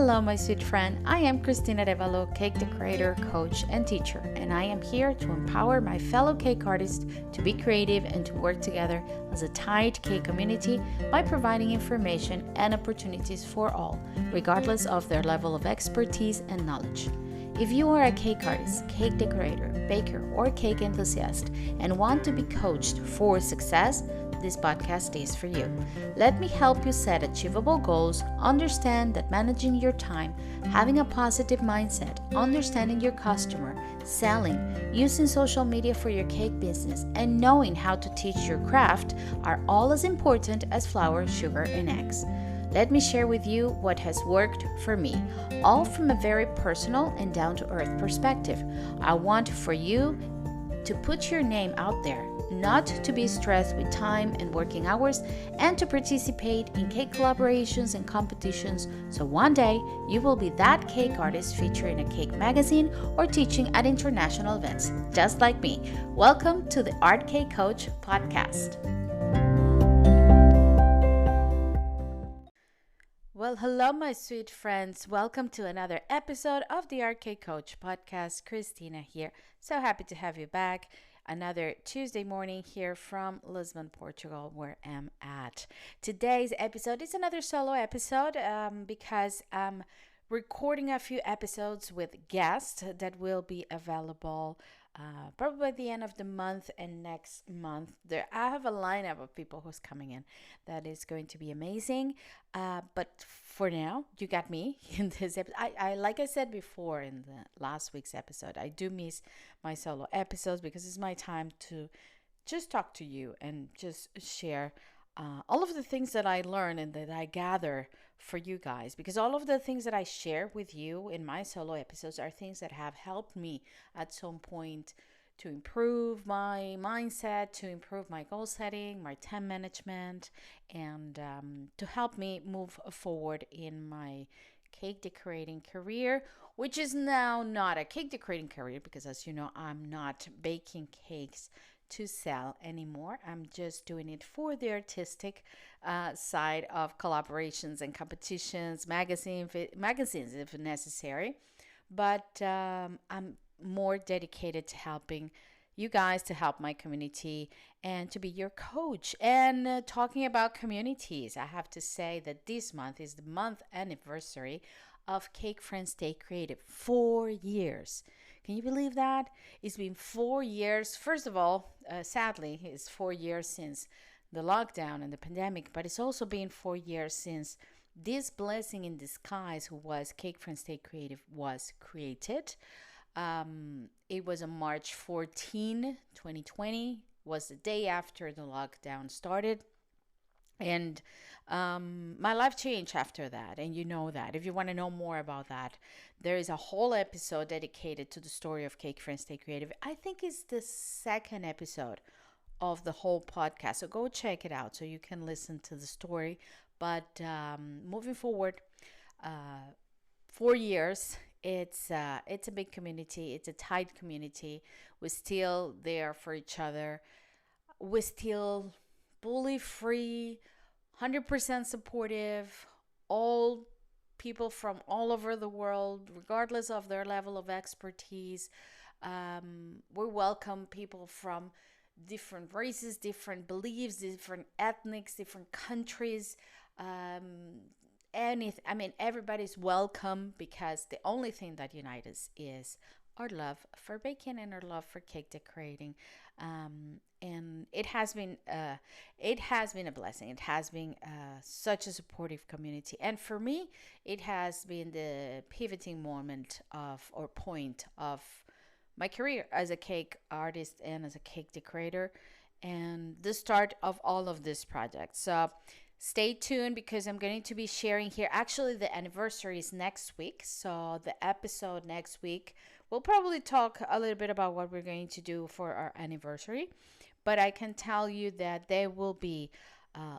Hello, my sweet friend. I am Cristina Revalo, cake decorator, coach, and teacher, and I am here to empower my fellow cake artists to be creative and to work together as a tight cake community by providing information and opportunities for all, regardless of their level of expertise and knowledge. If you are a cake artist, cake decorator, baker, or cake enthusiast and want to be coached for success, this podcast is for you. Let me help you set achievable goals, understand that managing your time, having a positive mindset, understanding your customer, selling, using social media for your cake business, and knowing how to teach your craft are all as important as flour, sugar, and eggs. Let me share with you what has worked for me, all from a very personal and down-to-earth perspective. I want for you to put your name out there, not to be stressed with time and working hours, and to participate in cake collaborations and competitions, so one day you will be that cake artist featured in a cake magazine or teaching at international events, just like me. Welcome to the Art Cake Coach podcast. Well, hello, my sweet friends. Welcome to another episode of the Art Cake Coach podcast. Cristina here. So happy to have you back. Another Tuesday morning here from Lisbon, Portugal, where I'm at. Today's episode is another solo episode because I'm recording a few episodes with guests that will be available probably at the end of the month and next month. I have a lineup of people who's coming in that is going to be amazing. But for now, you got me in this episode. I like I said before in the last week's episode, I do miss my solo episodes because it's my time to just talk to you and just share all of the things that I learn and that I gather for you guys, because all of the things that I share with you in my solo episodes are things that have helped me at some point to improve my mindset, to improve my goal setting, my time management, and to help me move forward in my cake decorating career, which is now not a cake decorating career because, as you know, I'm not baking cakes to sell anymore. I'm just doing it for the artistic side of collaborations and competitions, magazines if necessary. But I'm more dedicated to helping you guys, to help my community, and to be your coach. And talking about communities, I have to say that this month is the month anniversary of Cake Friends Stay Creative. 4 years. Can you believe that? It's been 4 years. First of all, sadly, it's 4 years since the lockdown and the pandemic, but it's also been 4 years since this blessing in disguise, who was Cake Friends Stay Creative, was created. It was on March 14, 2020, was the day after the lockdown started. And my life changed after that, and you know that. If you want to know more about that, there is a whole episode dedicated to the story of Cake Friends Stay Creative. I think it's the second episode of the whole podcast, so go check it out so you can listen to the story. But moving forward, 4 years, it's a big community. It's a tight community. We're still there for each other. We're still bully free, 100% supportive, all people from all over the world, regardless of their level of expertise. We welcome people from different races, different beliefs, different ethnics, different countries. Everybody's welcome, because the only thing that unites us is our love for baking and our love for cake decorating. And it has been a blessing. It has been such a supportive community, and for me, it has been the pivoting moment point of my career as a cake artist and as a cake decorator, and the start of all of this project. So stay tuned, because I'm going to be sharing here. Actually, the anniversary is next week, so the episode next week, we'll probably talk a little bit about what we're going to do for our anniversary. But I can tell you that there will be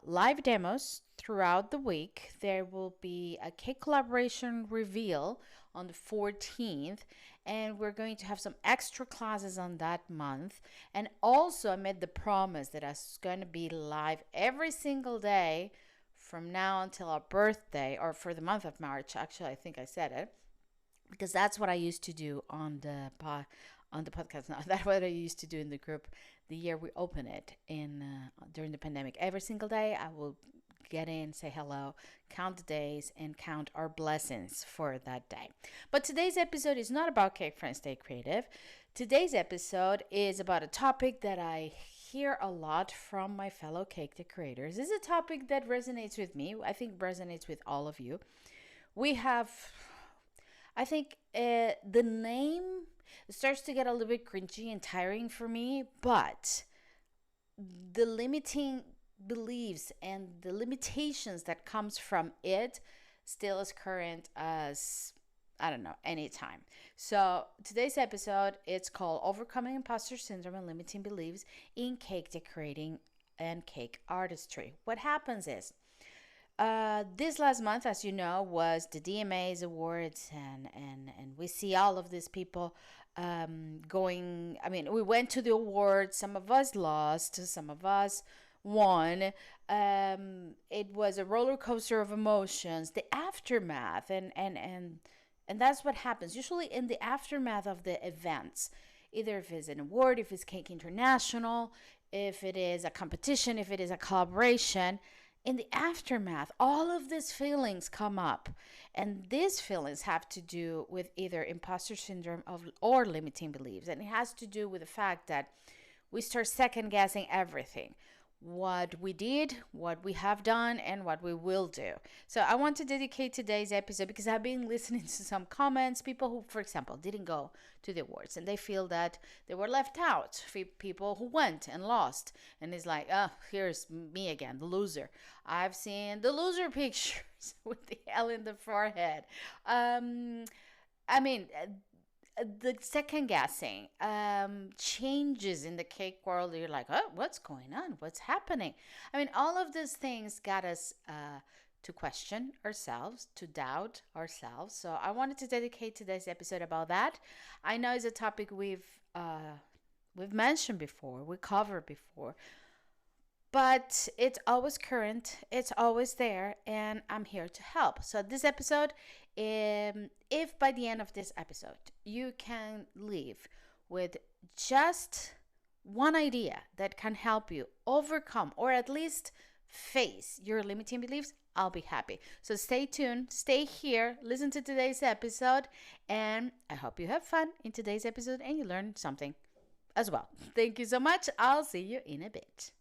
live demos throughout the week. There will be a cake collaboration reveal on the 14th, and we're going to have some extra classes on that month. And also, I made the promise that I was going to be live every single day from now until our birthday, or for the month of March. Actually, I think I said it, because that's what I used to do on the podcast. Now, that's what I used to do in the group the year we opened it in during the pandemic. Every single day, I will get in, say hello, count the days, and count our blessings for that day. But today's episode is not about Cake Friends Stay Creative. Today's episode is about a topic that I hear a lot from my fellow cake decorators. This is a topic that resonates with me. I think resonates with all of you. We have, I think, the name starts to get a little bit cringy and tiring for me, but the limiting beliefs and the limitations that comes from it still as current as, I don't know, any time. So today's episode, it's called Overcoming Imposter Syndrome and Limiting Beliefs in Cake Decorating and Cake Artistry. What happens is, this last month, as you know, was the DMA's awards, and we see all of these people going. I mean, we went to the awards. Some of us lost, some of us won. It was a roller coaster of emotions. The aftermath, and that's what happens usually in the aftermath of the events. Either if it's an award, if it's Cake International, if it is a competition, if it is a collaboration. In the aftermath, all of these feelings come up, and these feelings have to do with either imposter syndrome or limiting beliefs, and it has to do with the fact that we start second guessing everything. What we did, what we have done, and what we will do. So I want to dedicate today's episode because I've been listening to some comments, people who, for example, didn't go to the awards and they feel that they were left out. People who went and lost, and it's like, oh, here's me again, the loser. I've seen the loser pictures with the L in the forehead. I mean, the second guessing, changes in the cake world. You're like, oh, what's going on? What's happening? I mean, all of these things got us to question ourselves, to doubt ourselves. So I wanted to dedicate today's episode about that. I know it's a topic we've mentioned before, we covered before, but it's always current, it's always there, and I'm here to help. So this episode, if by the end of this episode you can leave with just one idea that can help you overcome or at least face your limiting beliefs, I'll be happy. So stay tuned, stay here, listen to today's episode, and I hope you have fun in today's episode and you learn something as well. Thank you so much. I'll see you in a bit.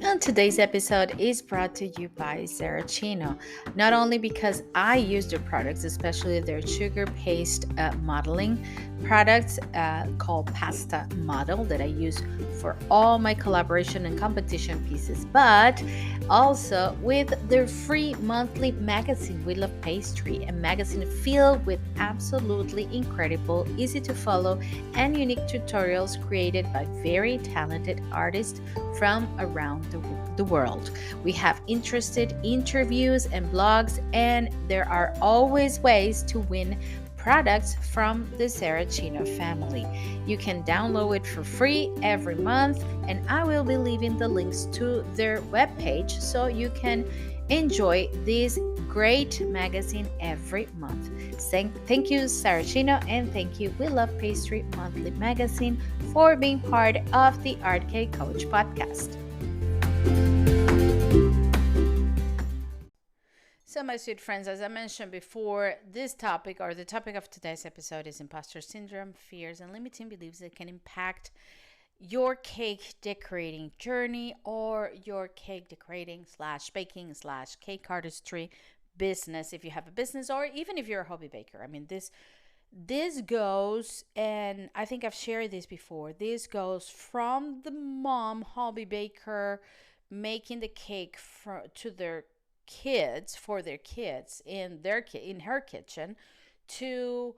And today's episode is brought to you by Saracino. Not only because I use their products, especially their sugar paste modeling products called Pasta Model that I use for all my collaboration and competition pieces, but also with their free monthly magazine, We Love Pastry, a magazine filled with absolutely incredible, easy to follow, and unique tutorials created by very talented artists from around the world. We have interested interviews and blogs, and there are always ways to win products from the Saracino family. You can download it for free every month, and I will be leaving the links to their webpage so you can enjoy this great magazine every month. Thank you, Saracino, and thank you, We Love Pastry Monthly Magazine, for being part of the Art Cake Coach podcast. So, my sweet friends, as I mentioned before, this topic, or the topic of today's episode, is imposter syndrome, fears, and limiting beliefs that can impact your cake decorating journey or your cake decorating / baking / cake artistry business, if you have a business, or even if you're a hobby baker. I mean, this goes, and I think I've shared this before, this goes from the mom hobby baker making the cake to their kids, for their kids in her kitchen, to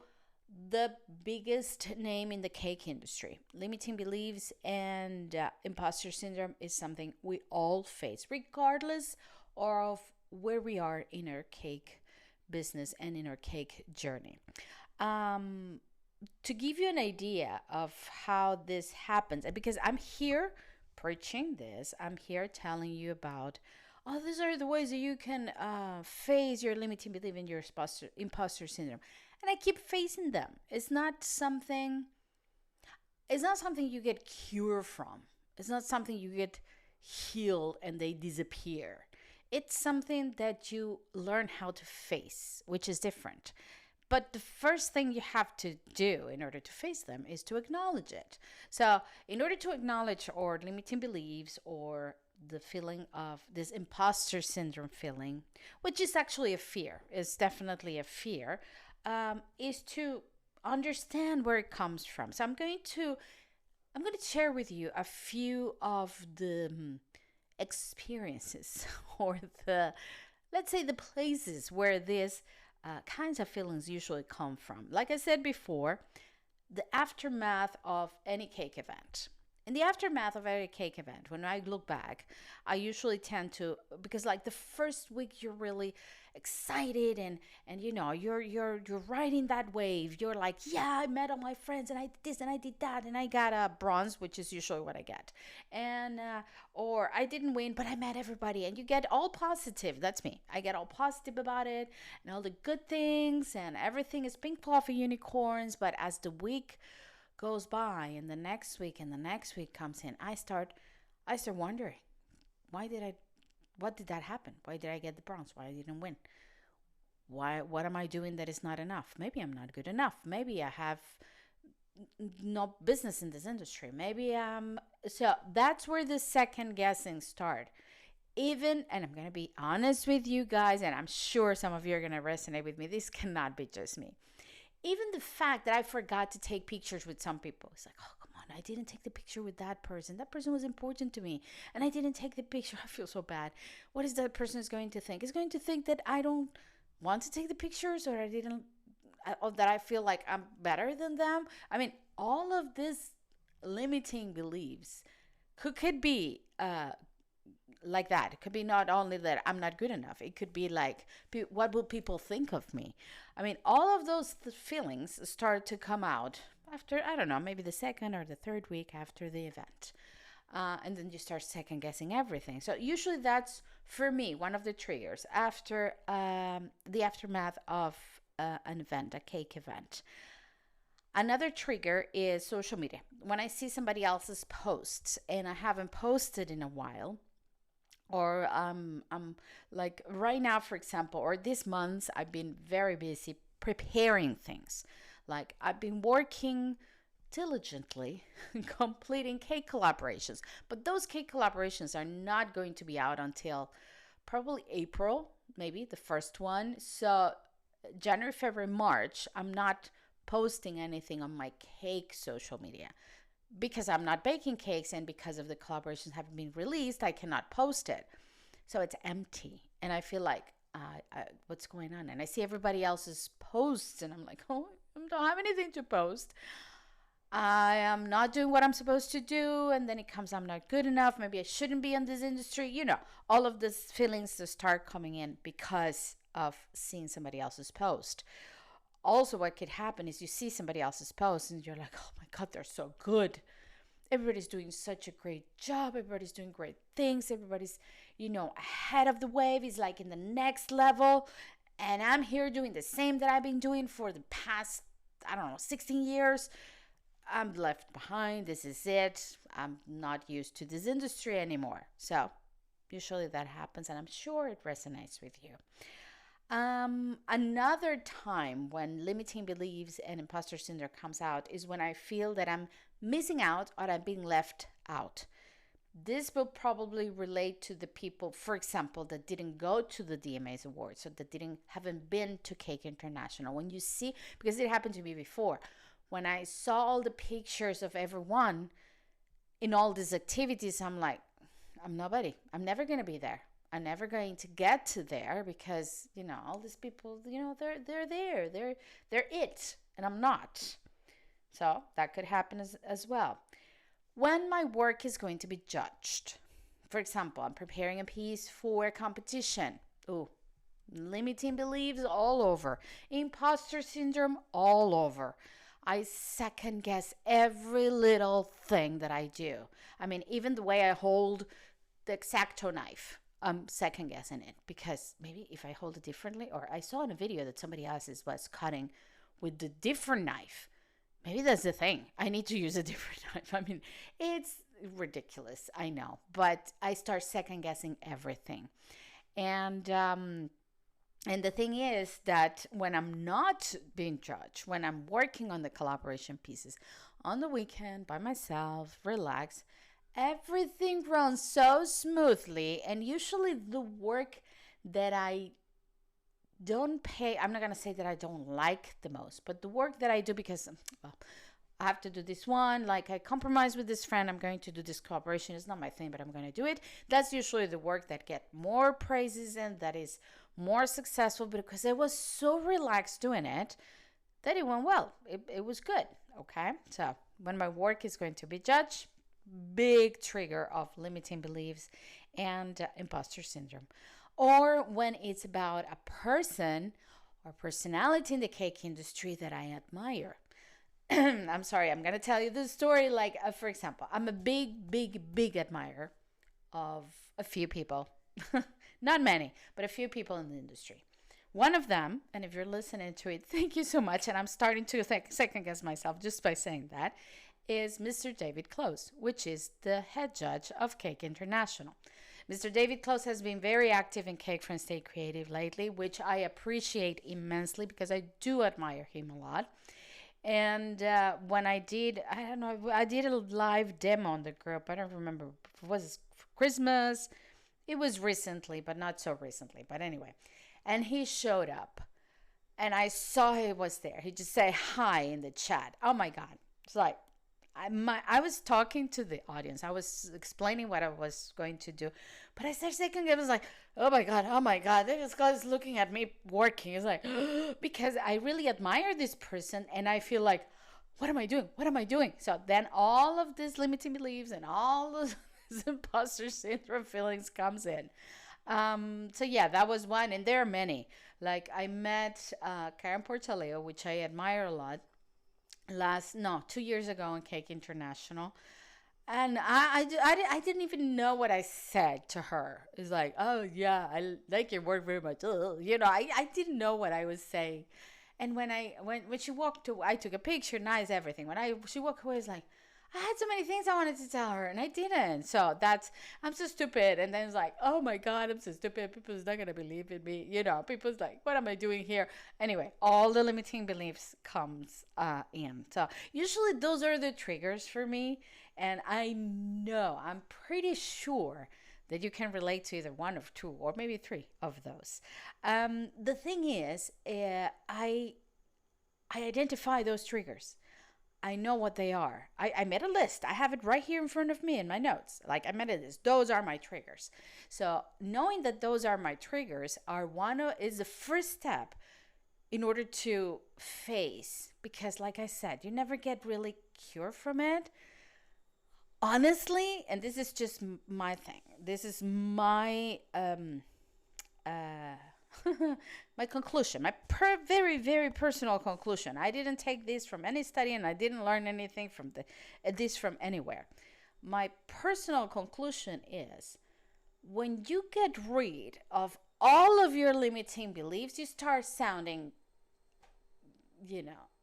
the biggest name in the cake industry. Limiting beliefs and imposter syndrome is something we all face, regardless of where we are in our cake business and in our cake journey. to give you an idea of how this happens, and because I'm here preaching this, I'm here telling you about, oh, these are the ways that you can face your limiting belief in your imposter syndrome. And I keep facing them. It's not something you get cured from. It's not something you get healed and they disappear. It's something that you learn how to face, which is different. But the first thing you have to do in order to face them is to acknowledge it. So, in order to acknowledge our limiting beliefs or the feeling of this imposter syndrome feeling, which is actually a fear, is definitely a fear, is to understand where it comes from. So I'm going to share with you a few of the experiences or the, let's say, the places where these kinds of feelings usually come from. Like I said before, the aftermath of any cake event. In the aftermath of any cake event, when I look back, I usually tend to, because like the first week you're really excited and you're riding that wave. You're like, yeah, I met all my friends and I did this and I did that and I got a bronze, which is usually what I get, and or I didn't win but I met everybody, and you get all positive. That's me. I get all positive about it and all the good things, and everything is pink fluffy unicorns. But as the week goes by and the next week and the next week comes in, I start wondering, why did I what did that happen? Why did I get the bronze? Why I didn't win? What am I doing that is not enough? Maybe I'm not good enough. Maybe I have no business in this industry. Maybe so that's where the second guessing start. Even, and I'm going to be honest with you guys, and I'm sure some of you are going to resonate with me. This cannot be just me. Even the fact that I forgot to take pictures with some people, it's like, oh, come on, I didn't take the picture with that person. That person was important to me, and I didn't take the picture. I feel so bad. What is that person is going to think? Is going to think that I don't want to take the pictures, or I didn't, or that I feel like I'm better than them. I mean, all of these limiting beliefs could be like that. It could be not only that I'm not good enough. It could be like, what will people think of me? I mean, all of those feelings start to come out after, I don't know, maybe the second or the third week after the event. And then you start second guessing everything. So usually that's, for me, one of the triggers after the aftermath of an event, a cake event. Another trigger is social media. When I see somebody else's posts and I haven't posted in a while, or I'm like right now, for example, or this month, I've been very busy preparing things. Like I've been working diligently completing cake collaborations, but those cake collaborations are not going to be out until probably April, maybe the first one. So January, February, March, I'm not posting anything on my cake social media because I'm not baking cakes, and because of the collaborations haven't been released, I cannot post it. So it's empty. And I feel like, what's going on? And I see everybody else's posts, and I'm like, oh, I don't have anything to post. I am not doing what I'm supposed to do. And then it comes, I'm not good enough. Maybe I shouldn't be in this industry. All of these feelings that start coming in because of seeing somebody else's post. Also, what could happen is you see somebody else's post and you're like, oh my God, they're so good. Everybody's doing such a great job. Everybody's doing great things. Everybody's, ahead of the wave. Is like in the next level. And I'm here doing the same that I've been doing for the past, 16 years. I'm left behind. This is it. I'm not used to this industry anymore. So usually that happens, and I'm sure it resonates with you. Another time when limiting beliefs and imposter syndrome comes out is when I feel that I'm missing out or I'm being left out. This will probably relate to the people, for example, that didn't go to the DMA's awards, or that haven't been to Cake International. When you see, because it happened to me before, when I saw all the pictures of everyone in all these activities, I'm like, I'm nobody. I'm never going to be there. I'm never going to get to there because, all these people, they're there. They're it, and I'm not. So that could happen as well. When my work is going to be judged. For example, I'm preparing a piece for a competition. Ooh, limiting beliefs all over. Imposter syndrome all over. I second guess every little thing that I do. I mean, even the way I hold the X-Acto knife, I'm second guessing it because maybe if I hold it differently, or I saw in a video that somebody else was cutting with the different knife. Maybe that's the thing. I need to use a different knife. I mean, it's ridiculous, I know, but I start second guessing everything. And and the thing is that when I'm not being judged, when I'm working on the collaboration pieces on the weekend by myself, relax, everything runs so smoothly. And usually the work that I don't pay, I'm not going to say that I don't like the most, but the work that I do because, well, I have to do this one. Like I compromise with this friend. I'm going to do this collaboration. It's not my thing, but I'm going to do it. That's usually the work that get more praises and that is more successful because I was so relaxed doing it that it went well. It was good. Okay. So when my work is going to be judged, big trigger of limiting beliefs and imposter syndrome. Or when it's about a person or personality in the cake industry that I admire. I'm sorry, I'm going to tell you the story. Like, for example, I'm a big admirer of a few people. Not many, but a few people in the industry. One of them, and if you're listening to it, thank you so much. And I'm starting to second guess myself just by saying that, is Mr. David Close, which is the head judge of Cake International. Mr. David Close has been very active in Cake from Stay Creative lately, which I appreciate immensely because I do admire him a lot. And when I did, I don't know, I did a live demo on the group. I don't remember. Was it for Christmas? It was recently, but not so recently. But anyway, and he showed up, and I saw he was there. He just said hi in the chat. Oh my God! It's like I was talking to the audience. I was explaining what I was going to do, but I started thinking, I was like, oh my God, this guy's looking at me working. It's like, because I really admire this person, and I feel like, what am I doing? What am I doing? So then all of these limiting beliefs and all of this imposter syndrome feelings comes in. So yeah, that was one, and there are many. Like I met Karen Portaleo, which I admire a lot 2 years ago on Cake International. And I didn't even know what I said to her. It's like, oh, yeah, I like your work very much. I didn't know what I was saying. And when she walked away, I took a picture, nice, everything. She walked away, it's like, I had so many things I wanted to tell her, and I didn't. So I'm so stupid. And then it's like, oh my God, I'm so stupid. People's not going to believe in me. People's like, what am I doing here? Anyway, all the limiting beliefs comes in. So usually those are the triggers for me. And I'm pretty sure that you can relate to either one of two or maybe three of those. The thing is, I identify those triggers. I know what they are. I made a list. I have it right here in front of me in my notes. Like I made a list. Those are my triggers. So knowing that those are my triggers is the first step in order to face, because like I said, you never get really cured from it. Honestly, and this is just my thing. This is my my conclusion, my very, very personal conclusion. I didn't take this from any study, and I didn't learn anything from this from anywhere. My personal conclusion is when you get rid of all of your limiting beliefs, you start sounding,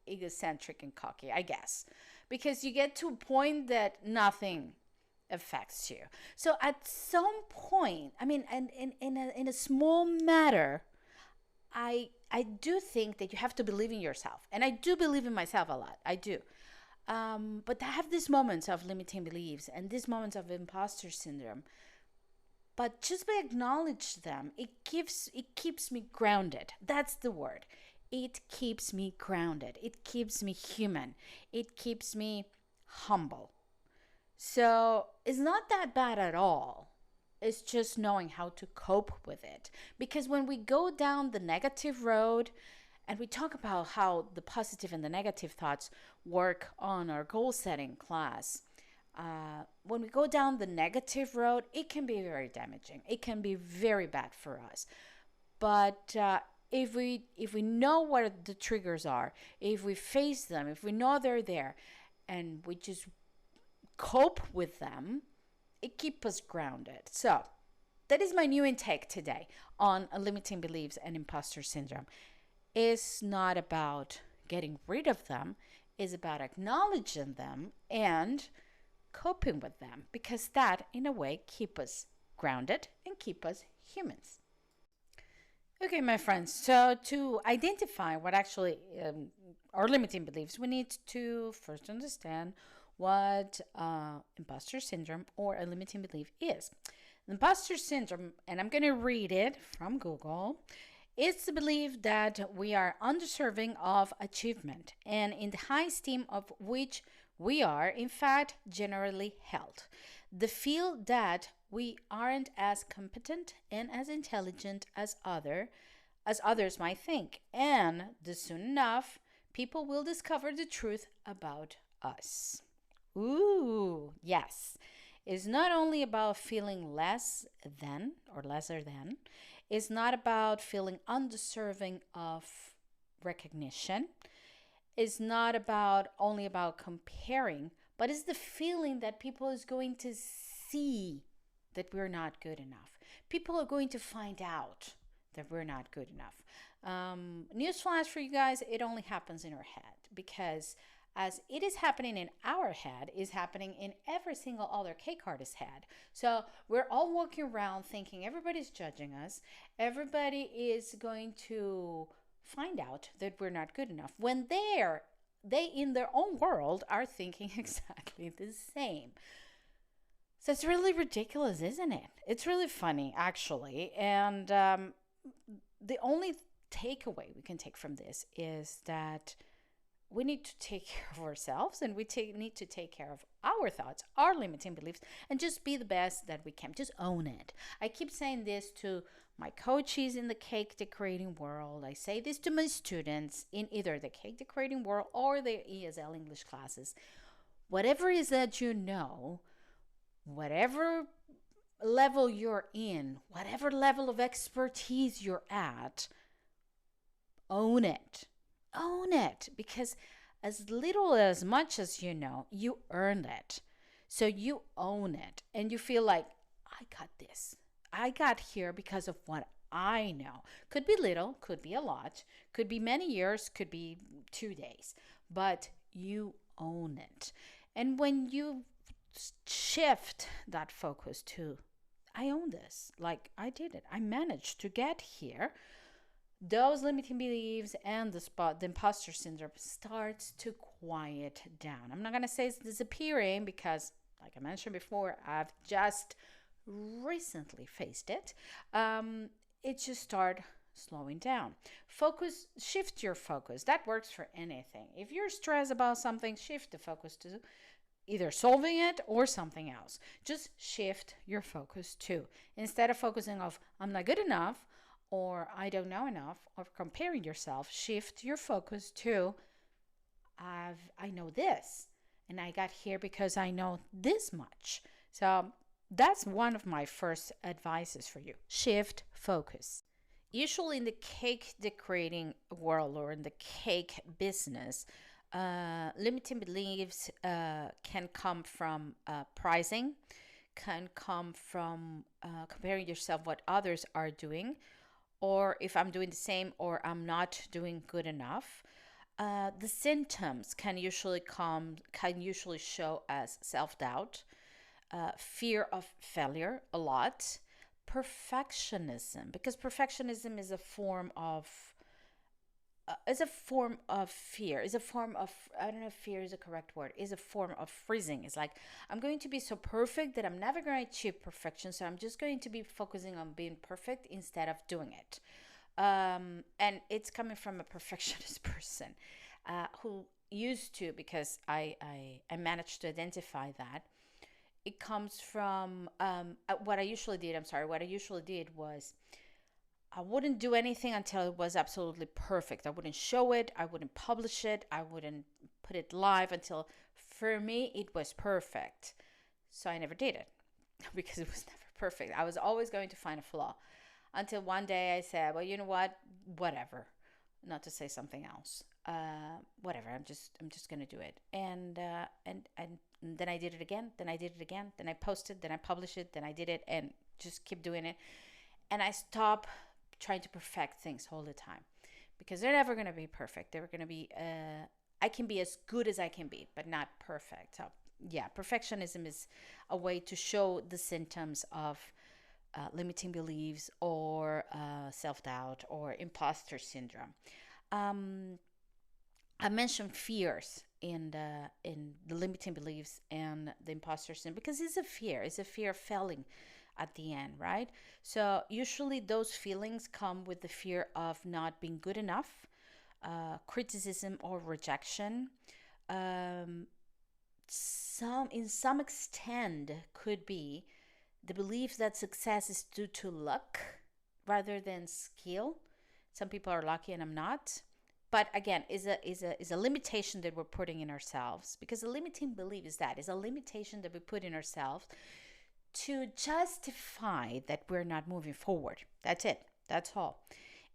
egocentric and cocky, I guess, because you get to a point that nothing affects you. So at some point, I mean, and in a small matter, I do think that you have to believe in yourself, and I do believe in myself a lot. I do, but I have these moments of limiting beliefs and these moments of imposter syndrome. But just by acknowledge them, it keeps me grounded. That's the word. It keeps me grounded. It keeps me human. It keeps me humble. So it's not that bad at all. It's just knowing how to cope with it. Because when we go down the negative road and we talk about how the positive and the negative thoughts work on our goal setting class, when we go down the negative road, it can be very damaging. It can be very bad for us. But if we know what the triggers are, if we face them, if we know they're there, and we just cope with them, it keeps us grounded. So that is my new intake today on limiting beliefs and imposter syndrome. It's not about getting rid of them, it's about acknowledging them and coping with them, because that in a way keep us grounded and keep us humans. Okay, my friends, so to identify what actually are limiting beliefs, we need to first understand what imposter syndrome or a limiting belief is. Imposter syndrome, and I'm going to read it from Google, is the belief that we are undeserving of achievement and in the high esteem of which we are, in fact, generally held. The feel that we aren't as competent and as intelligent as others might think, and that soon enough people will discover the truth about us. Ooh, yes. It's not only about feeling less than or lesser than, it's not about feeling undeserving of recognition. It's not about only about comparing, but it's the feeling that people is going to see that we're not good enough. People are going to find out that we're not good enough. Newsflash for you guys, it only happens in our head, because as it is happening in our head, is happening in every single other cake artist's head. So we're all walking around thinking everybody's judging us. Everybody is going to find out that we're not good enough when they in their own world are thinking exactly the same. So it's really ridiculous, isn't it? It's really funny, actually. And the only takeaway we can take from this is that we need to take care of ourselves, and we need to take care of our thoughts, our limiting beliefs, and just be the best that we can. Just own it. I keep saying this to my coaches in the cake decorating world. I say this to my students in either the cake decorating world or the ESL English classes. Whatever it is that you know, whatever level you're in, whatever level of expertise you're at, own it. Own it, because as little as much as you know, you earned it. So you own it and you feel like, I got this. I got here because of what I know. Could be little, could be a lot, could be many years, could be 2 days, but you own it. And when you shift that focus to, I own this, like I did it, I managed to get here, those limiting beliefs and the imposter syndrome starts to quiet down. I'm not going to say it's disappearing, because like I mentioned before, I've just recently faced it. It just start slowing down. Shift your focus. That works for anything. If you're stressed about something, shift the focus to either solving it or something else. Just shift your focus to, instead of focusing of I'm not good enough or I don't know enough, or comparing yourself, shift your focus to I know this, and I got here because I know this much. So that's one of my first advices for you. Shift focus. Usually in the cake decorating world or in the cake business, limiting beliefs can come from pricing, can come from comparing yourself what others are doing, or if I'm doing the same or I'm not doing good enough. The symptoms can usually show as self-doubt, fear of failure a lot, perfectionism, because perfectionism is a form of fear, is a form of, I don't know if fear is a correct word, is a form of freezing. It's like, I'm going to be so perfect that I'm never going to achieve perfection, so I'm just going to be focusing on being perfect instead of doing it. And it's coming from a perfectionist person who used to, because I managed to identify that. It comes from what I usually did was I wouldn't do anything until it was absolutely perfect. I wouldn't show it. I wouldn't publish it. I wouldn't put it live until, for me, it was perfect. So I never did it because it was never perfect. I was always going to find a flaw. until one day I said, well, you know what, whatever, not to say something else. Whatever, I'm just gonna do it. And then I did it again, then I did it again, then I posted, then I published it, then I did it, and just keep doing it. And I stop trying to perfect things all the time, because they're never going to be perfect. They're going to be I can be as good as I can be, but not perfect. So yeah, perfectionism is a way to show the symptoms of limiting beliefs, or self-doubt, or imposter syndrome. um, I mentioned fears in the limiting beliefs and the imposter syndrome, because it's a fear. It's a fear of failing at the end, right? So usually those feelings come with the fear of not being good enough, criticism or rejection. Um, some in some extent could be the belief that success is due to luck rather than skill. Some people are lucky and I'm not. But again, is a limitation that we're putting in ourselves, because a limiting belief is a limitation that we put in ourselves to justify that we're not moving forward. That's it. That's all.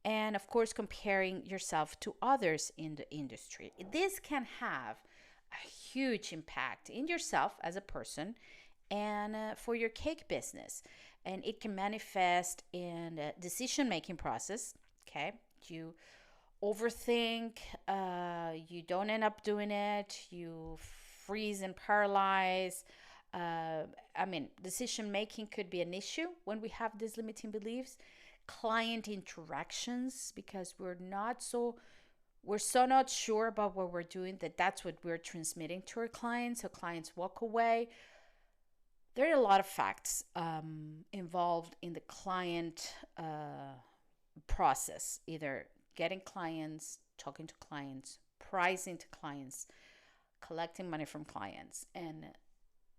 And of course, comparing yourself to others in the industry. This can have a huge impact in yourself as a person, and for your cake business. And it can manifest in the decision making process. Okay. You overthink, you don't end up doing it, you freeze and paralyze. Decision making could be an issue when we have these limiting beliefs. Client interactions, because we're so not sure about what we're doing, that's what we're transmitting to our clients, so clients walk away. There are a lot of facts involved in the client process, either getting clients, talking to clients, pricing to clients, collecting money from clients, and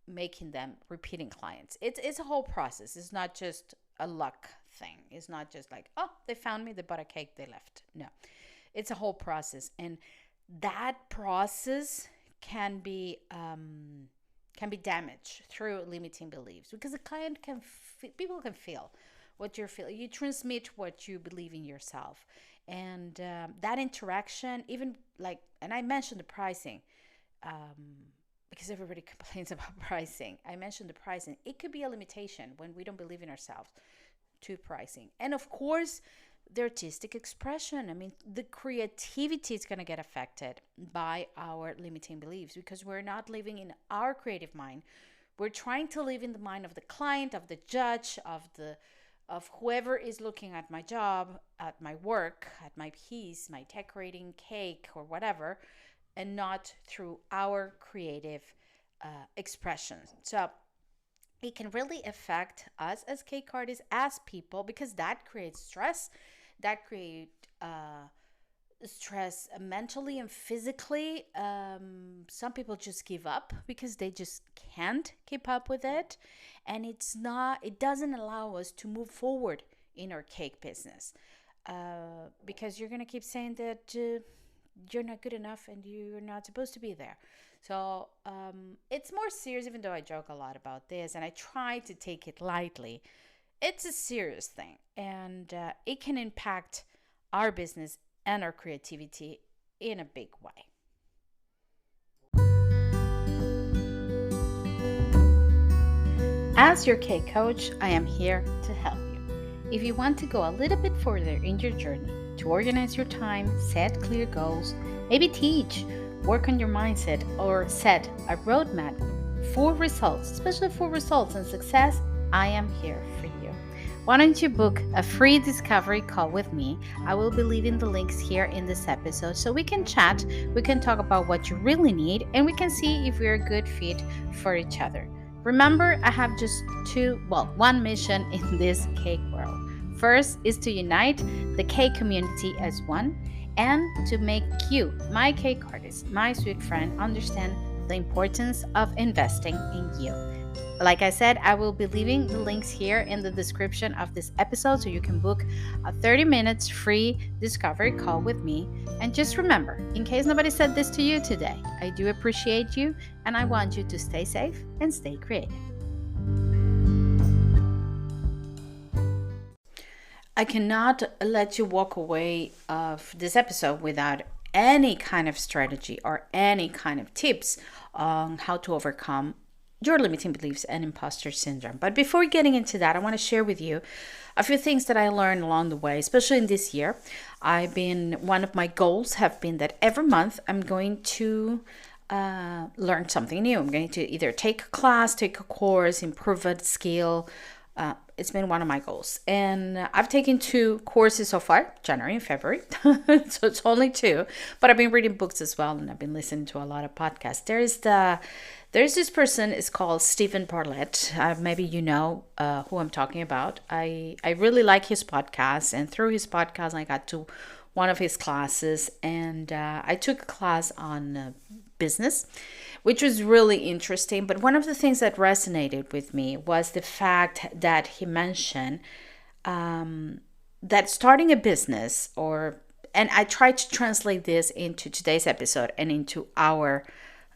making them repeating clients. It's a whole process. It's not just a luck thing. It's not just like, oh, they found me, they bought a cake, they left. No, it's a whole process, and that process can be damaged through limiting beliefs, because the client people can feel what you're feeling. You transmit what you believe in yourself, and that interaction, even like, and I mentioned the pricing, because everybody complains about pricing. I mentioned the pricing. It could be a limitation when we don't believe in ourselves to pricing. And of course, the artistic expression. I mean, the creativity is going to get affected by our limiting beliefs, because we're not living in our creative mind. We're trying to live in the mind of the client, of the judge, of whoever is looking at my job, at my work, at my piece, my decorating cake or whatever, and not through our creative expressions. So it can really affect us as cake artists, as people, because that creates stress. That creates stress mentally and physically. Some people just give up because they just can't keep up with it, and it doesn't allow us to move forward in our cake business, because you're gonna keep saying that you're not good enough and you're not supposed to be there. So it's more serious, even though I joke a lot about this and I try to take it lightly. It's a serious thing, and it can impact our business and our creativity in a big way. As your cake coach, I am here to help you. If you want to go a little bit further in your journey, to organize your time, set clear goals, maybe teach, work on your mindset, or set a roadmap for results, especially for results and success, I am here for you. Why don't you book a free discovery call with me? I will be leaving the links here in this episode so we can chat, we can talk about what you really need, and we can see if we're a good fit for each other. Remember, I have just one mission in this cake world. First is to unite the cake community as one, and to make you, my cake artist, my sweet friend, understand the importance of investing in you. Like I said, I will be leaving the links here in the description of this episode so you can book a 30 minutes free discovery call with me. And just remember, in case nobody said this to you today, I do appreciate you, and I want you to stay safe and stay creative. I cannot let you walk away of this episode without any kind of strategy or any kind of tips on how to overcome your limiting beliefs and imposter syndrome. But before getting into that, I want to share with you a few things that I learned along the way, especially in this year. One of my goals have been that every month I'm going to learn something new. I'm going to either take a class, take a course, improve a skill. It's been one of my goals. And I've taken 2 courses so far, January and February. So it's only 2. But I've been reading books as well, and I've been listening to a lot of podcasts. There's this person, it's called Stephen Bartlett. Maybe you know who I'm talking about. I really like his podcast, and through his podcast, I got to one of his classes, and I took a class on business, which was really interesting. But one of the things that resonated with me was the fact that he mentioned that starting a business, and I tried to translate this into today's episode and into our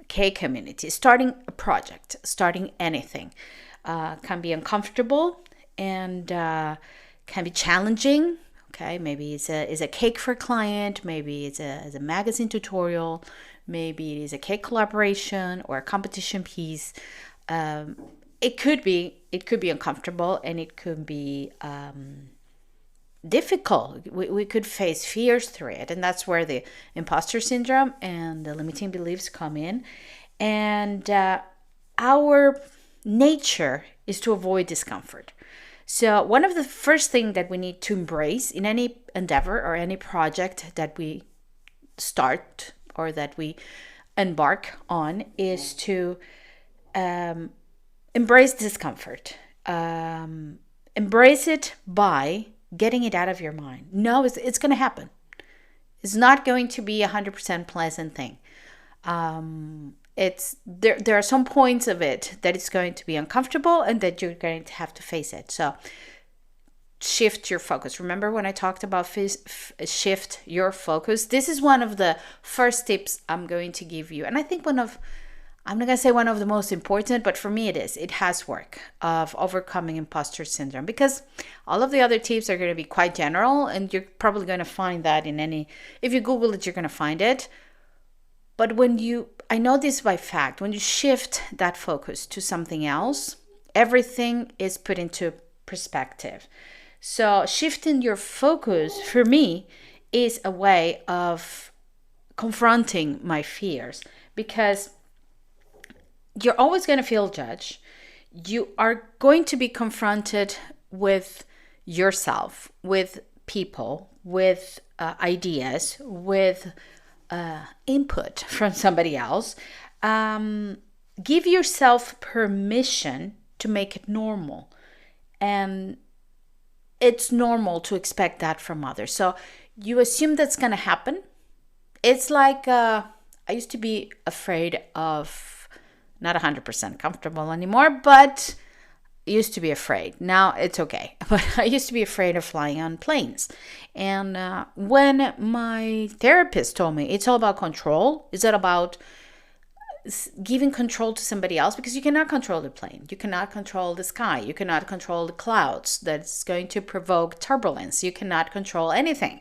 K community, starting a project, starting anything, can be uncomfortable and can be challenging. Okay, maybe it's a cake for a client, maybe it's a magazine tutorial, maybe it is a cake collaboration or a competition piece. It could be uncomfortable, and it could be difficult. We could face fears through it, and that's where the imposter syndrome and the limiting beliefs come in. And our nature is to avoid discomfort. So one of the first things that we need to embrace in any endeavor or any project that we start or that we embark on is to embrace discomfort. Embrace it by getting it out of your mind. No, it's going to happen. It's not going to be 100% pleasant thing. There are some points of it that it's going to be uncomfortable and that you're going to have to face it. So shift your focus. Remember when I talked about shift your focus? This is one of the first tips I'm going to give you. And I think I'm not going to say one of the most important, but for me it has work of overcoming imposter syndrome, because all of the other tips are going to be quite general, and you're probably going to find that if you Google it, you're going to find it. But I know this by fact, when you shift that focus to something else, everything is put into perspective. So shifting your focus for me is a way of confronting my fears, because you're always going to feel judged. You are going to be confronted with yourself, with people, with ideas, with input from somebody else. Give yourself permission to make it normal. And it's normal to expect that from others. So you assume that's going to happen. It's like I used to be afraid of, not 100% comfortable anymore, but I used to be afraid. Now it's okay. But I used to be afraid of flying on planes. And when my therapist told me it's all about control, is it about giving control to somebody else? Because you cannot control the plane. You cannot control the sky. You cannot control the clouds that's going to provoke turbulence. You cannot control anything.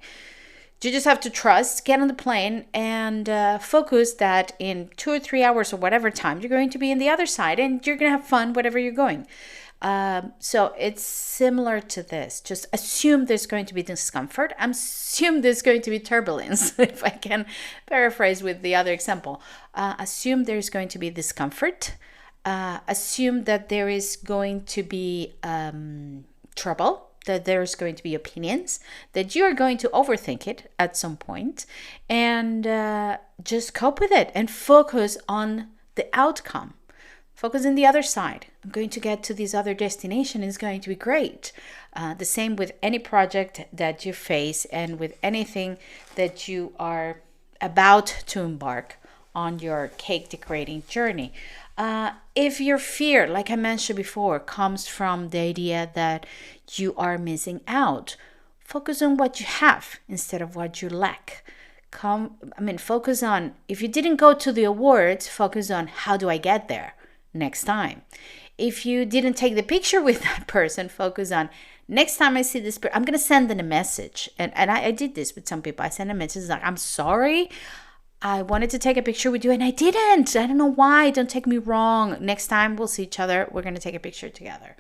You just have to trust, get on the plane, and focus that in 2 or 3 hours or whatever time you're going to be in the other side, and you're going to have fun wherever you're going. So it's similar to this. Just assume there's going to be discomfort. Assume there's going to be turbulence, if I can paraphrase with the other example. Assume there's going to be discomfort. Assume that there is going to be trouble, that there's going to be opinions, that you're going to overthink it at some point, and just cope with it and focus on the outcome. Focus on the other side. I'm going to get to this other destination. It's going to be great. The same with any project that you face and with anything that you are about to embark on your cake decorating journey. If your fear, like I mentioned before, comes from the idea that you are missing out, focus on what you have instead of what you lack. Focus on, if you didn't go to the awards, focus on how do I get there next time. If you didn't take the picture with that person, focus on Next time I see this, I'm going to send them a message. And I did this with some people. I sent a message like, I'm sorry. I wanted to take a picture with you and I didn't. I don't know why. Don't take me wrong. Next time we'll see each other. We're going to take a picture together.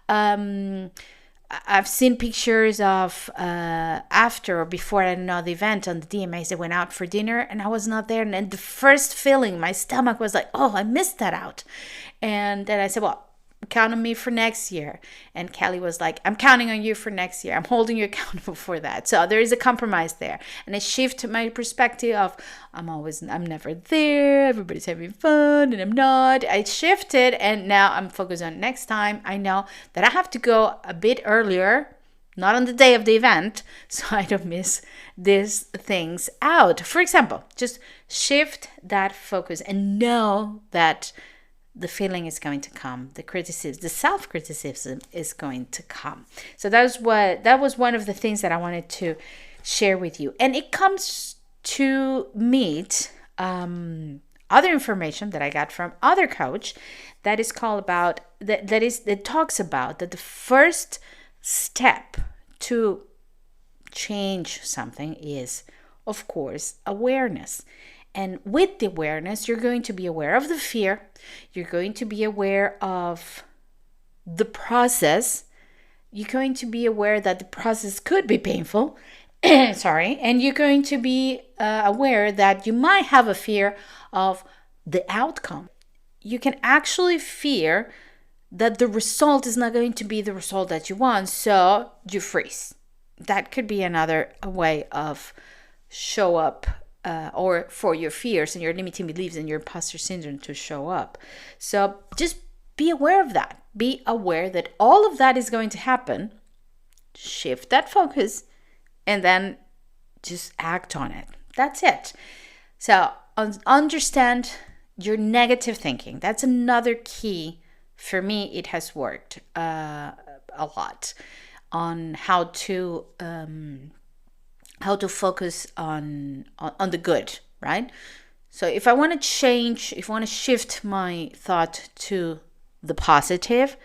I've seen pictures of after or before, I don't know, the event on the DMAs. They went out for dinner and I was not there. And then the first feeling, my stomach was like, oh, I missed that out. And then I said, well, count on me for next year. And Kelly was like, I'm counting on you for next year. I'm holding you accountable for that. So there is a compromise there. And it shifted my perspective of I'm never there. Everybody's having fun and I'm not. I shifted and now I'm focused on next time. I know that I have to go a bit earlier, not on the day of the event, so I don't miss these things out. For example, just shift that focus and know that the feeling is going to come, the criticism, the self-criticism is going to come. So that was one of the things that I wanted to share with you. And it comes to meet other information that I got from other coach that is called about that talks about that the first step to change something is, of course, awareness. And with the awareness, you're going to be aware of the fear. You're going to be aware of the process. You're going to be aware that the process could be painful. Sorry. And you're going to be aware that you might have a fear of the outcome. You can actually fear that the result is not going to be the result that you want. So you freeze. That could be another way of show up. Or for your fears and your limiting beliefs and your imposter syndrome to show up. So just be aware of that. Be aware that all of that is going to happen. Shift that focus and then just act on it. That's it. So understand your negative thinking. That's another key. For me, it has worked a lot on how to focus on the good, right? So if I want to change, if I want to shift my thought to the positive,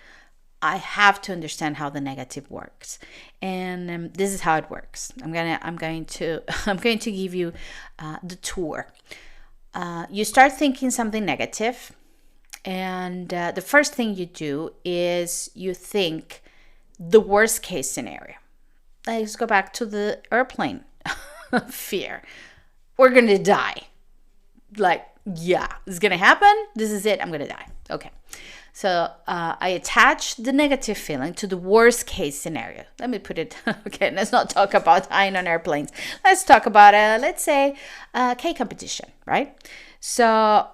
I have to understand how the negative works. And this is how it works. I'm going to give you the tour. You start thinking something negative, and the first thing you do is you think the worst case scenario. Let's go back to the airplane fear. We're going to die. Like, yeah, it's going to happen. This is it. I'm going to die. Okay. So I attach the negative feeling to the worst case scenario. Let me put it. Okay, let's not talk about dying on airplanes. Let's talk about, let's say, cake competition, right? So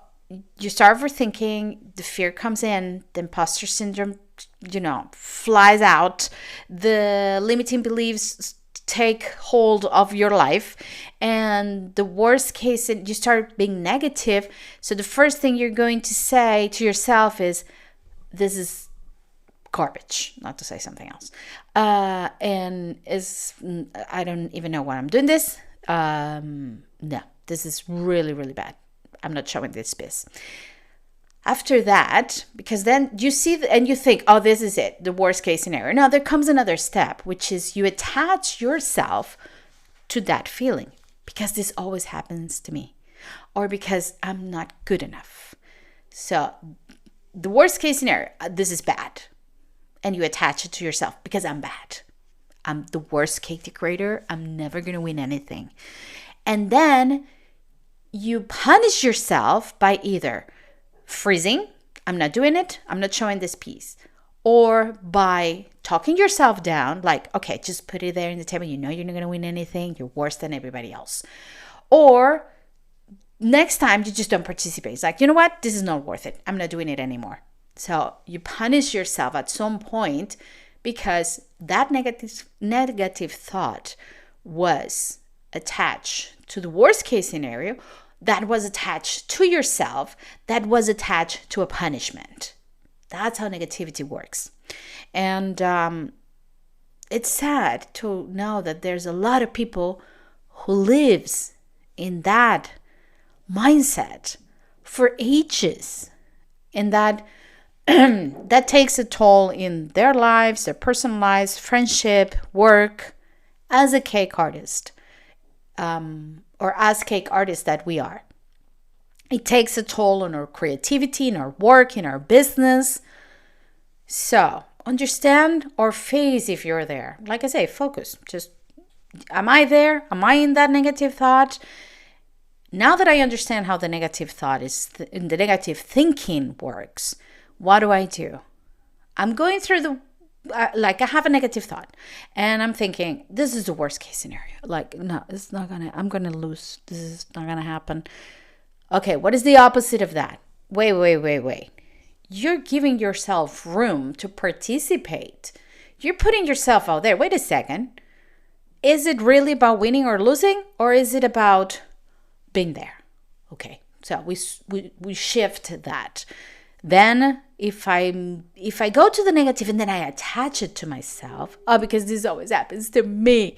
you start overthinking. The fear comes in. The imposter syndrome flies out. The limiting beliefs take hold of your life, and the worst case, you start being negative. So the first thing you're going to say to yourself is, this is garbage, not to say something else. And I don't even know why I'm doing this. No, this is really, really bad. I'm not showing this space. After that, because then you see and you think, oh, this is it, the worst case scenario. Now, there comes another step, which is you attach yourself to that feeling, because this always happens to me, or because I'm not good enough. So the worst case scenario, this is bad. And you attach it to yourself, because I'm bad. I'm the worst cake decorator. I'm never going to win anything. And then you punish yourself by either freezing, I'm not doing it, I'm not showing this piece, or by talking yourself down, like, okay, just put it there in the table, you know you're not going to win anything, you're worse than everybody else. Or next time you just don't participate. It's like, you know what, this is not worth it, I'm not doing it anymore. So you punish yourself at some point, because that negative thought was attached to the worst case scenario, that was attached to yourself, that was attached to a punishment. That's how negativity works. And it's sad to know that there's a lot of people who lives in that mindset for ages, in that that takes a toll in their lives, their personal lives, friendship, work, as a cake artist, or as cake artists that we are. It takes a toll on our creativity, in our work, in our business. So understand or face if you're there. Like I say, focus. Just, am I there? Am I in that negative thought? Now that I understand how the negative thought is, the negative thinking works, what do? I'm going through I have a negative thought and I'm thinking, this is the worst case scenario. Like, no, it's not I'm gonna lose. This is not gonna happen. Okay, what is the opposite of that? Wait. You're giving yourself room to participate. You're putting yourself out there. Wait a second. Is it really about winning or losing, or is it about being there? Okay, so we shift that. Then if I go to the negative and then I attach it to myself, because this always happens to me.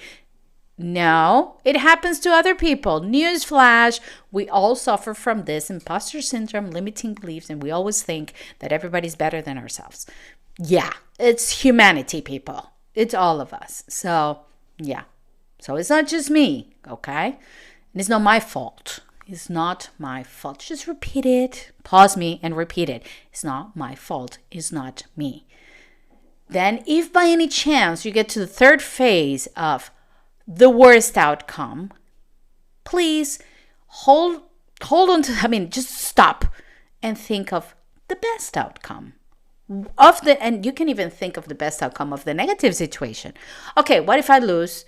No, it happens to other people. Newsflash, we all suffer from this imposter syndrome, limiting beliefs, and we always think that everybody's better than ourselves. Yeah, it's humanity, people. It's all of us. So, yeah. So it's not just me, okay? And it's not my fault. It's not my fault. Just repeat it. Pause me and repeat it. It's not my fault. It's not me. Then, if by any chance you get to the third phase of the worst outcome, please hold on to, just stop and think of the best outcome and you can even think of the best outcome of the negative situation. Okay, what if I lose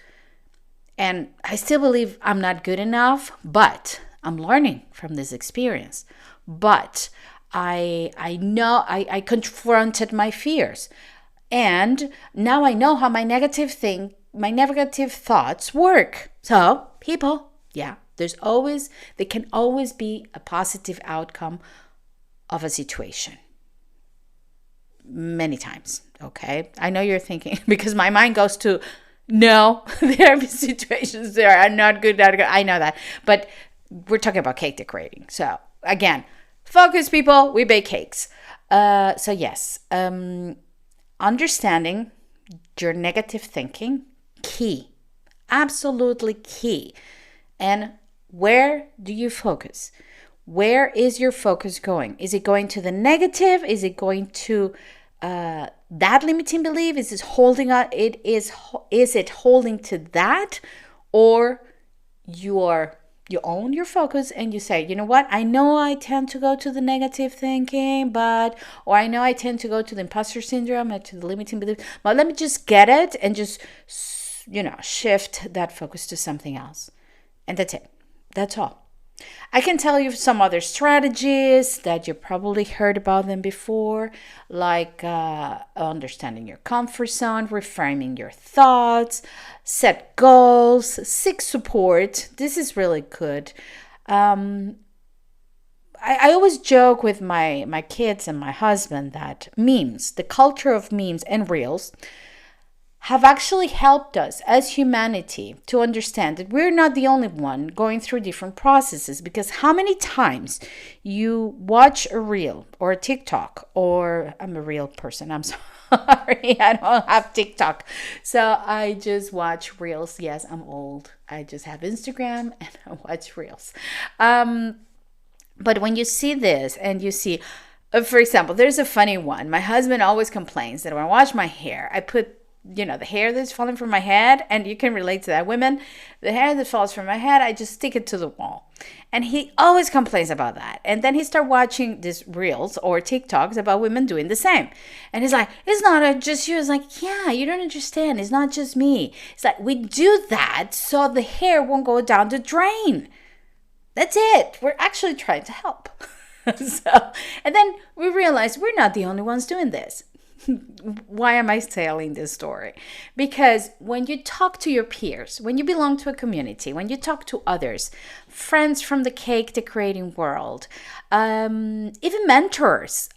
and I still believe I'm not good enough, but I'm learning from this experience. But I know I confronted my fears. And now I know how my negative thoughts work. So, people, yeah, there can always be a positive outcome of a situation. Many times, okay? I know you're thinking, because my mind goes to, no, there are situations there are not good. I know that. But we're talking about cake decorating. So, again, focus, people. We bake cakes. So, yes, understanding your negative thinking, key, absolutely key. And where do you focus? Where is your focus going? Is it going to the negative? Is it going to that limiting belief? Is it holding holding to that? Or you own your focus and you say, you know what? I know I tend to go to the negative thinking, or I know I tend to go to the imposter syndrome and to the limiting belief, but let me just get it and just, shift that focus to something else. And that's it. That's all. I can tell you some other strategies that you probably heard about them before, like understanding your comfort zone, reframing your thoughts, set goals, seek support. This is really good. I always joke with my kids and my husband that memes, the culture of memes and reels, have actually helped us as humanity to understand that we're not the only one going through different processes. Because how many times you watch a reel or a TikTok, or I'm a real person, I'm sorry, I don't have TikTok, so I just watch reels. Yes, I'm old. I just have Instagram and I watch reels. But when you see this and you see, for example, there's a funny one. My husband always complains that when I wash my hair, I put the hair that's falling from my head, and you can relate to that, women, the hair that falls from my head, I just stick it to the wall. And he always complains about that. And then he started watching these reels or TikToks about women doing the same. And he's like, it's not just you. It's like, yeah, you don't understand. It's not just me. It's like, we do that so the hair won't go down the drain. That's it. We're actually trying to help. And then we realize we're not the only ones doing this. Why am I telling this story? Because when you talk to your peers, when you belong to a community, when you talk to others, friends from the cake decorating world, even mentors,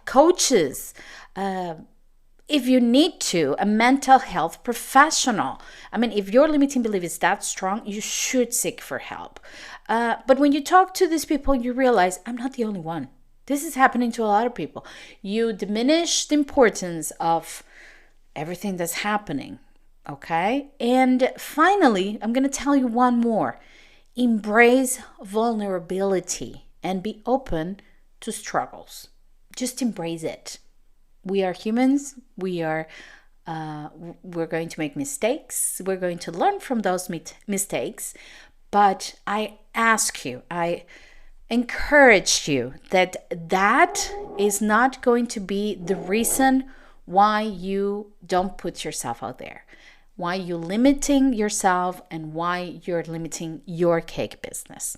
coaches, if you need to, a mental health professional. If your limiting belief is that strong, you should seek for help. But when you talk to these people, you realize, I'm not the only one. This is happening to a lot of people. You diminish the importance of everything that's happening, okay? And finally, I'm going to tell you one more. Embrace vulnerability and be open to struggles. Just embrace it. We are humans. We're going to make mistakes. We're going to learn from those mistakes. But I encourage you that is not going to be the reason why you don't put yourself out there, why you're limiting yourself, and why you're limiting your cake business.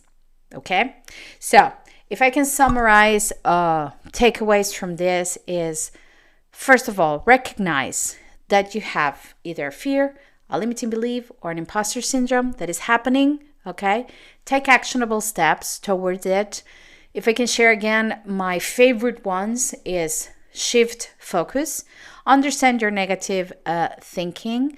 Okay? So if I can summarize takeaways from this is, first of all, recognize that you have either fear, a limiting belief, or an imposter syndrome that is happening. Okay? Take actionable steps towards it. If I can share again, my favorite ones is shift focus, understand your negative thinking,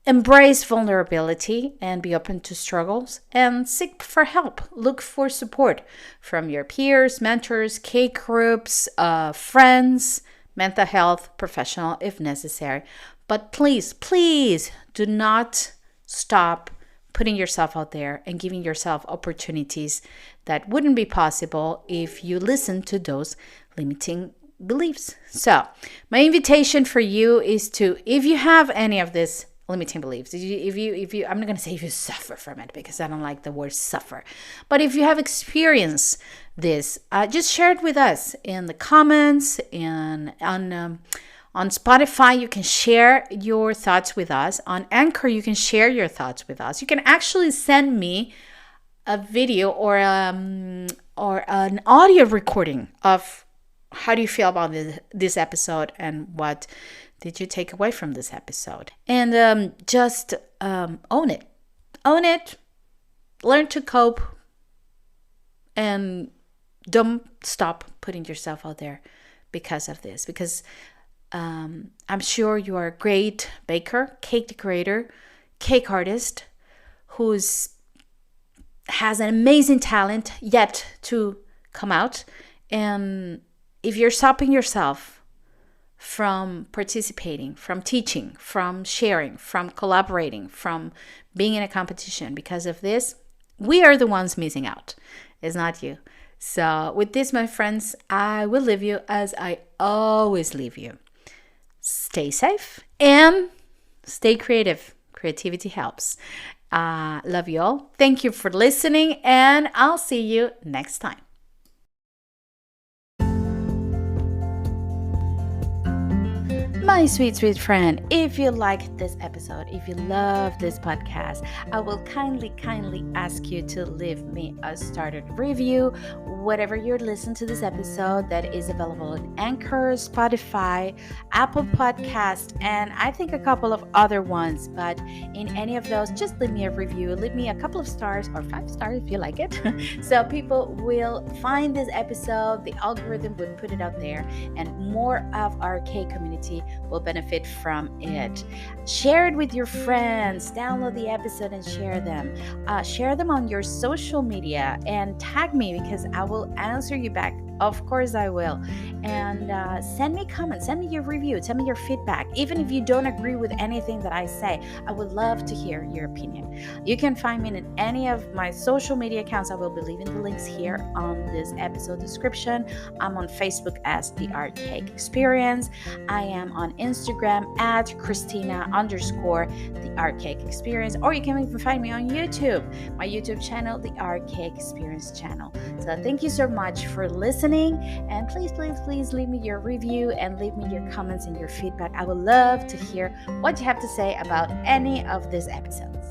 embrace vulnerability and be open to struggles, and seek for help. Look for support from your peers, mentors, cake groups, friends, mental health professional if necessary. But please do not stop putting yourself out there and giving yourself opportunities that wouldn't be possible if you listen to those limiting beliefs. So my invitation for you is to, if you have any of these limiting beliefs, if you I'm not going to say if you suffer from it, because I don't like the word suffer, but if you have experienced this, just share it with us in the comments, and on Spotify, you can share your thoughts with us. On Anchor, you can share your thoughts with us. You can actually send me a video or an audio recording of how do you feel about this episode and what did you take away from this episode. And just own it. Own it. Learn to cope. And don't stop putting yourself out there because of this. Because I'm sure you are a great baker, cake decorator, cake artist who has an amazing talent yet to come out. And if you're stopping yourself from participating, from teaching, from sharing, from collaborating, from being in a competition because of this, we are the ones missing out. It's not you. So with this, my friends, I will leave you as I always leave you. Stay safe and stay creative. Creativity helps. Love you all. Thank you for listening, and I'll see you next time. My sweet friend, if you like this episode, if you love this podcast, I will kindly ask you to leave me a started review, whatever you're listening to this episode. That is available on Anchor, Spotify, Apple Podcast, and I think a couple of other ones. But in any of those, just leave me a review. Leave me a couple of stars or 5 stars if you like it. So people will find this episode, the algorithm would put it out there, and more of our K community will benefit from it. Share it with your friends. Download the episode and share them. Share them on your social media and tag me, because I will answer you back. Of course I will. And send me comments, send me your review, send me your feedback. Even if you don't agree with anything that I say, I would love to hear your opinion. You can find me in any of my social media accounts. I will be leaving the links here on this episode description. I'm on Facebook as The Art Cake Experience. I am on Instagram at Christina_The Art Cake Experience. Or you can even find me on YouTube, my YouTube channel, The Art Cake Experience channel. So thank you so much for listening. And please leave me your review and leave me your comments and your feedback. I would love to hear what you have to say about any of these episodes.